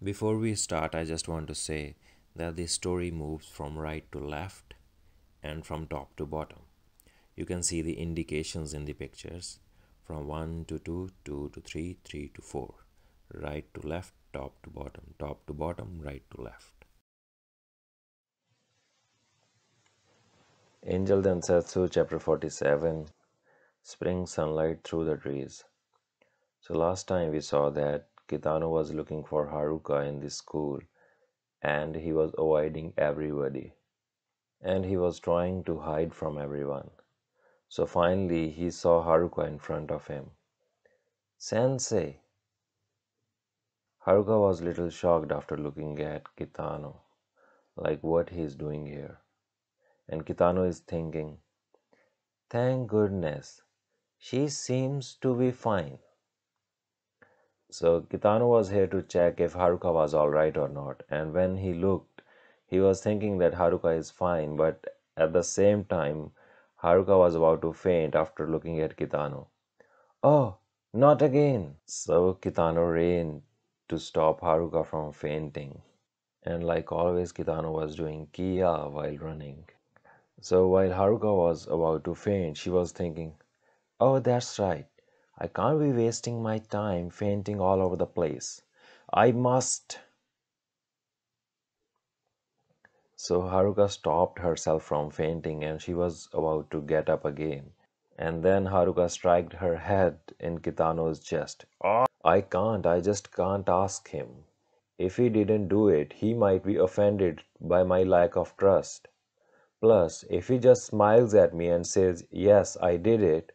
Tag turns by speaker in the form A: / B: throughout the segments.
A: Before we start, I just want to say that the story moves from right to left and from top to bottom. You can see the indications in the pictures from 1 to 2, 2 to 3, 3 to 4. Right to left, top to bottom, right to left. Angel Densetsu, chapter 47. Spring sunlight through the trees. So last time we saw that Kitano was looking for Haruka in the school and he was avoiding everybody and he was trying to hide from everyone. So finally he saw Haruka in front of him. Sensei! Haruka was a little shocked after looking at Kitano, like what he's doing here. And Kitano is thinking, thank goodness, she seems to be fine. So Kitano was here to check if Haruka was alright or not, and when he looked, he was thinking that Haruka is fine, but at the same time, Haruka was about to faint after looking at Kitano. Oh, not again! So Kitano ran to stop Haruka from fainting. And like always, Kitano was doing Kia while running. So while Haruka was about to faint, she was thinking, oh, that's right. I can't be wasting my time fainting all over the place. I must. So Haruka stopped herself from fainting and she was about to get up again. And then Haruka struck her head in Kitano's chest. I just can't ask him. If he didn't do it, he might be offended by my lack of trust. Plus, if he just smiles at me and says, yes, I did it,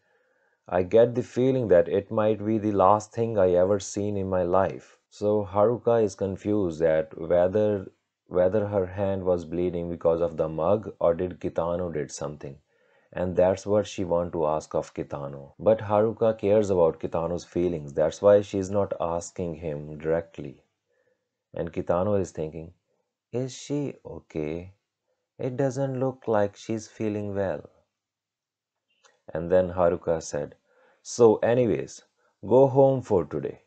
A: I get the feeling that it might be the last thing I ever seen in my life. So Haruka is confused at whether her hand was bleeding because of the mug or did Kitano did something. And that's what she want to ask of Kitano. But Haruka cares about Kitano's feelings. That's why she's not asking him directly. And Kitano is thinking, is she okay? It doesn't look like she's feeling well. And then Haruka said, so anyways, go home for today.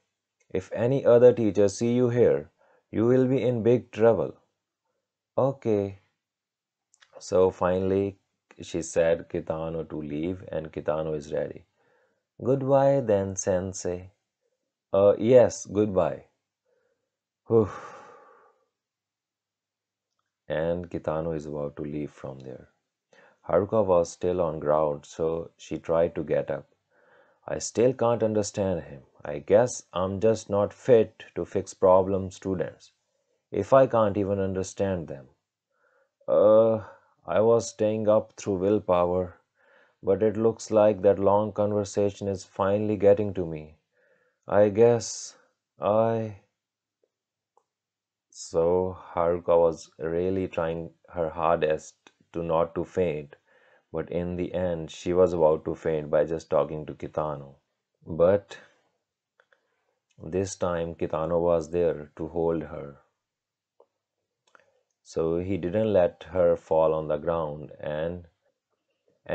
A: If any other teachers see you here, you will be in big trouble. Okay. So finally, she said Kitano to leave and Kitano is ready. Goodbye then, sensei. Yes, goodbye. Whew. And Kitano is about to leave from there. Haruka was still on ground, so she tried to get up. I still can't understand him. I guess I'm just not fit to fix problem students, if I can't even understand them. I was staying up through willpower, but it looks like that long conversation is finally getting to me. I guess I. So Haruka was really trying her hardest to not to faint, but in the end she was about to faint by just talking to Kitano. But this time Kitano was there to hold her. So he didn't let her fall on the ground and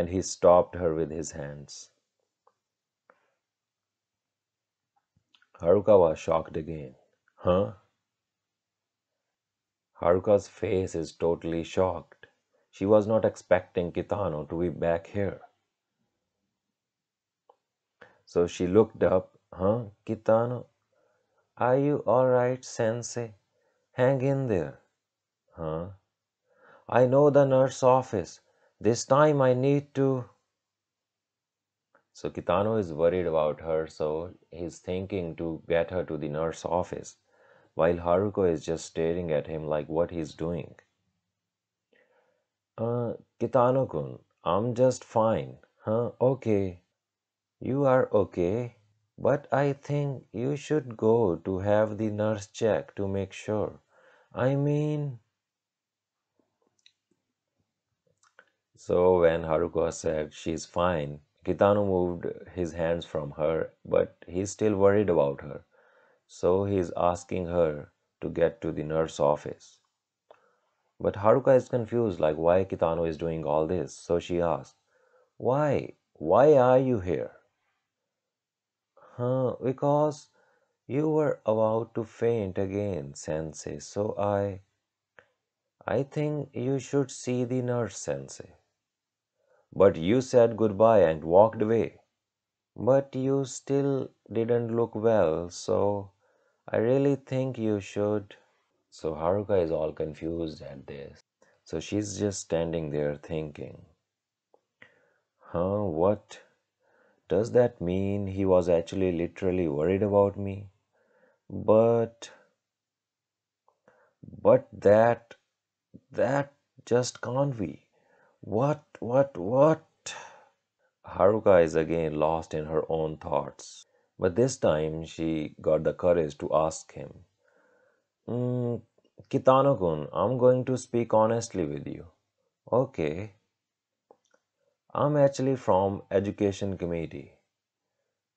A: he stopped her with his hands. Haruka was shocked again. Huh? Haruka's face is totally shocked. She was not expecting Kitano to be back here. So she looked up. Huh, Kitano? Are you alright, sensei? Hang in there. Huh? I know the nurse office. This time I need to. So Kitano is worried about her, so he's thinking to get her to the nurse office, while Haruko is just staring at him like what he's doing. Kitano-kun, I'm just fine. Huh? Okay. You are okay. But I think you should go to have the nurse check to make sure. I mean... So when Haruko said she's fine, Kitano moved his hands from her, but he's still worried about her. So he's asking her to get to the nurse office. But Haruka is confused like why Kitano is doing all this. So she asks, why? Why are you here? Because You were about to faint again, Sensei, so I think you should see the nurse, Sensei. But you said goodbye and walked away. But you still didn't look well, so I really think you should. So Haruka is all confused at this. So she's just standing there thinking, huh, what? Does that mean he was actually literally worried about me? But, but that just can't be. What? Haruka is again lost in her own thoughts. But this time she got the courage to ask him, mm, Kitano-kun, I'm going to speak honestly with you. Okay, I'm actually from Education Committee.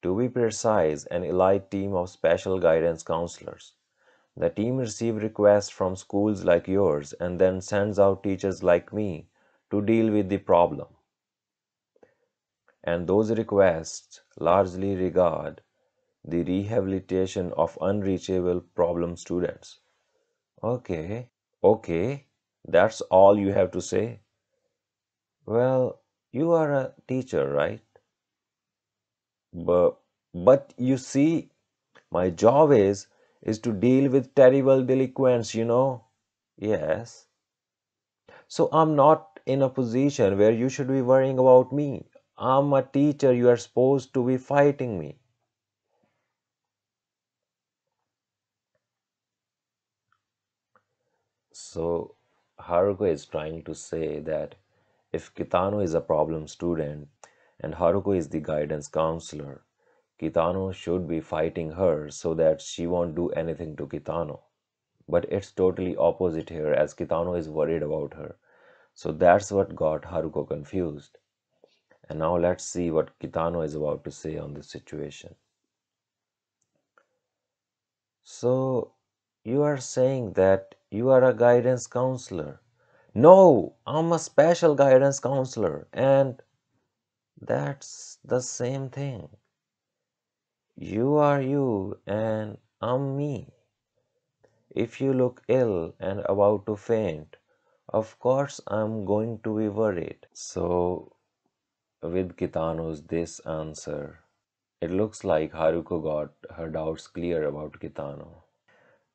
A: To be precise, an elite team of special guidance counselors. The team receives requests from schools like yours and then sends out teachers like me to deal with the problem. And those requests largely regard the rehabilitation of unreachable problem students. Okay, okay, that's all you have to say? Well, you are a teacher, right? But, but you see, my job is to deal with terrible delinquents. Yes. So I'm not in a position where you should be worrying about me. I'm a teacher, you are supposed to be fighting me. So Haruko is trying to say that if Kitano is a problem student and Haruko is the guidance counselor, Kitano should be fighting her so that she won't do anything to Kitano. But it's totally opposite here as Kitano is worried about her. So that's what got Haruko confused. And now let's see what Kitano is about to say on this situation. So you are saying that you are a guidance counselor? No, I'm a special guidance counselor, and that's the same thing. You are you, and I'm me. If you look ill and about to faint, of course I'm going to be worried. So, with Kitano's this answer, it looks like Haruko got her doubts clear about Kitano.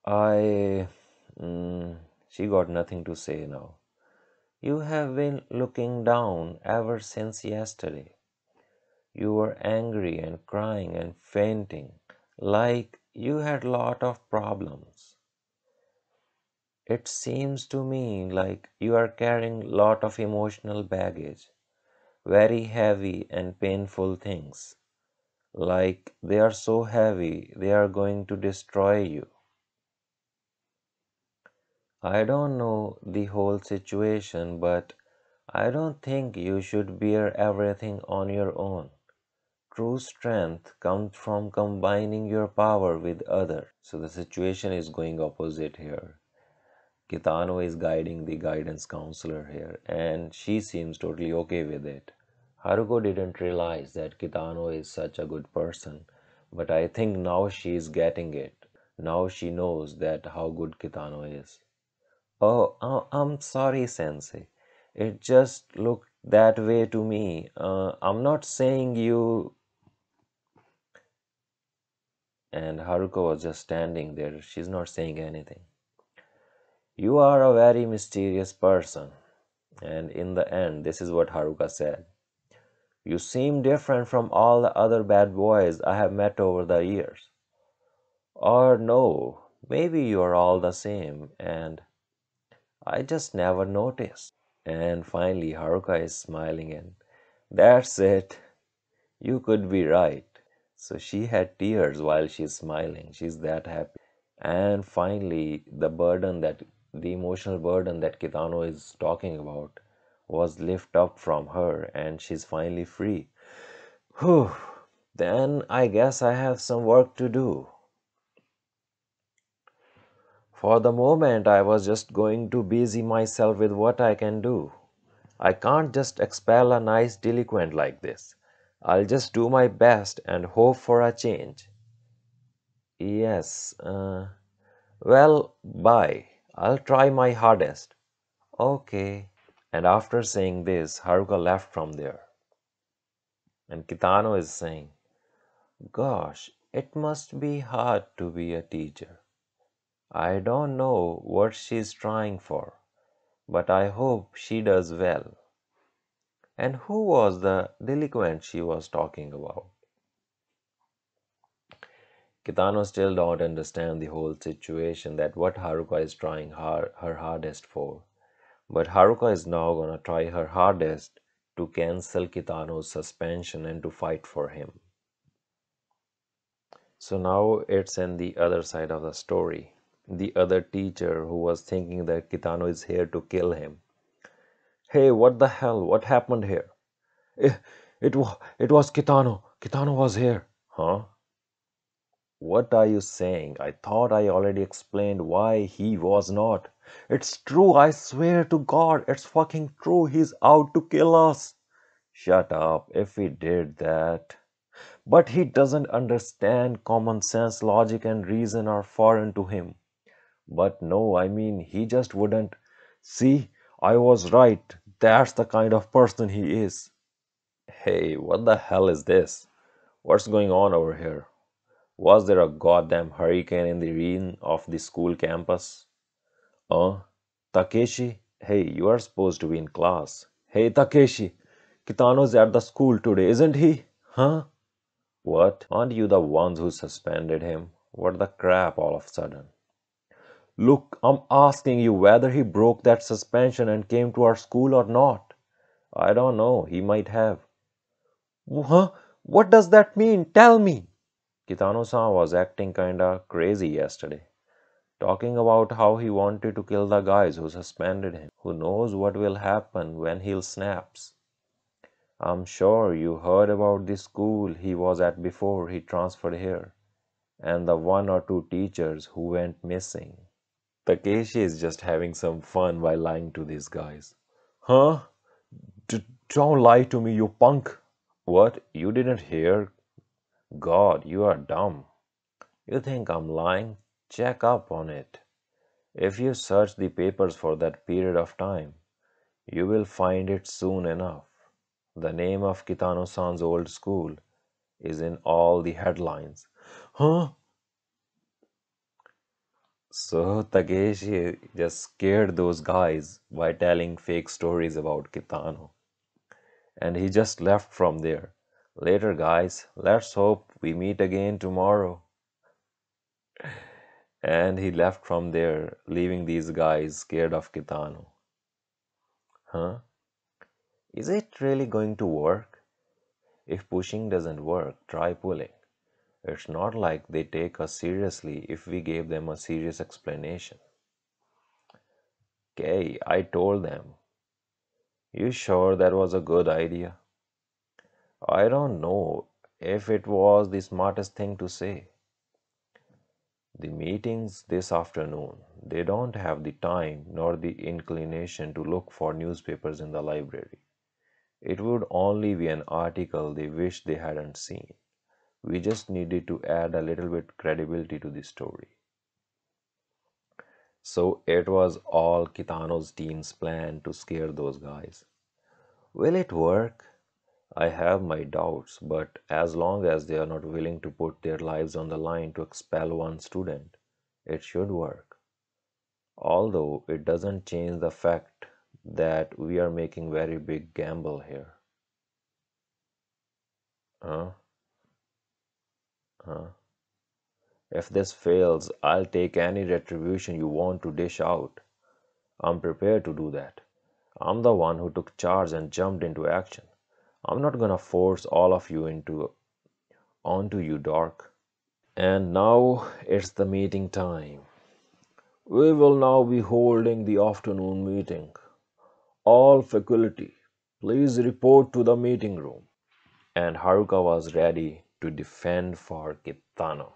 A: I. She got nothing to say now. You have been looking down ever since yesterday. You were angry and crying and fainting, like you had lot of problems. It seems to me like you are carrying lot of emotional baggage, very heavy and painful things. Like they are so heavy, they are going to destroy you. I don't know the whole situation, but I don't think you should bear everything on your own. True strength comes from combining your power with others. So the situation is going opposite here. Kitano is guiding the guidance counselor here, and she seems totally okay with it. Haruko didn't realize that Kitano is such a good person, but I think now she is getting it. Now she knows that how good Kitano is. Oh, I'm sorry, Sensei. It just looked that way to me. I'm not saying you. And Haruko was just standing there. She's not saying anything. You are a very mysterious person. And in the end, this is what Haruka said. You seem different from all the other bad boys I have met over the years. Or no, maybe you are all the same, and I just never noticed. And finally, Haruka is smiling, and that's it. You could be right. So she had tears while she's smiling. She's that happy. And finally, the emotional burden that Kitano is talking about was lifted up from her, and she's finally free. Whew. Then I guess I have some work to do. For the moment, I was just going to busy myself with what I can do. I can't just expel a nice delinquent like this. I'll just do my best and hope for a change. Yes, well, bye. I'll try my hardest. Okay. And after saying this, Haruka left from there. And Kitano is saying, gosh, it must be hard to be a teacher. I don't know what she's trying for, but I hope she does well. And who was the delinquent she was talking about? Kitano still don't understand the whole situation that what Haruka is trying her hardest for. But Haruka is now gonna try her hardest to cancel Kitano's suspension and to fight for him. So now it's in the other side of the story. The other teacher who was thinking that Kitano is here to kill him. Hey, what the hell? What happened here? It, it was Kitano. Kitano was here. Huh? What are you saying? I thought I already explained why he was not. It's true, I swear to God, it's fucking true. He's out to kill us. Shut up. If he did that. But he doesn't understand common sense, logic, and reason are foreign to him. But no, I mean, he just wouldn't. See, I was right. That's the kind of person he is. Hey, what the hell is this? What's going on over here? Was there a goddamn hurricane in the rain of the school campus? Uh, Takeshi? Hey, you are supposed to be in class. Hey, Takeshi, Kitano's at the school today, isn't he? Huh? What? Aren't you the ones who suspended him? What the crap all of a sudden? Look, I'm asking you whether he broke that suspension and came to our school or not. I don't know, he might have. Huh? What does that mean? Tell me. Kitano-san was acting kinda crazy yesterday, talking about how he wanted to kill the guys who suspended him. Who knows what will happen when he snaps? I'm sure you heard about the school he was at before he transferred here, and the one or two teachers who went missing. Takeshi is just having some fun by lying to these guys. Huh? Don't lie to me, you punk! What? You didn't hear? God, you are dumb. You think I'm lying? Check up on it. If you search the papers for that period of time, you will find it soon enough. The name of Kitano-san's old school is in all the headlines. Huh? So Takeshi just scared those guys by telling fake stories about Kitano. And he just left from there. Later, guys, let's hope we meet again tomorrow. And he left from there, leaving these guys scared of Kitano. Huh? Is it really going to work? If pushing doesn't work, try pulling. It's not like they take us seriously if we gave them a serious explanation. Okay, I told them. You sure that was a good idea? I don't know if it was the smartest thing to say. The meetings this afternoon, they don't have the time nor the inclination to look for newspapers in the library. It would only be an article they wish they hadn't seen. We just needed to add a little bit credibility to the story. So it was all Kitano's team's plan to scare those guys. Will it work? I have my doubts, but as long as they are not willing to put their lives on the line to expel one student, it should work. Although it doesn't change the fact that we are making very big gamble here. Huh? Huh? If this fails, I'll take any retribution you want to dish out. I'm prepared to do that. I'm the one who took charge and jumped into action. I'm not gonna force all of you into onto you, Dark. And now it's the meeting time. We will now be holding the afternoon meeting. All faculty, please report to the meeting room. And Haruka was ready to defend for Kitano.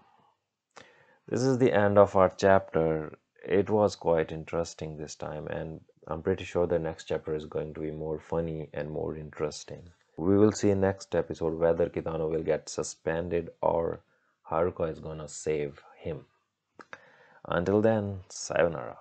A: This is the end of our chapter. It was quite interesting this time, and I'm pretty sure the next chapter is going to be more funny and more interesting. We will see next episode whether Kitano will get suspended or Haruka is gonna save him. Until then, sayonara.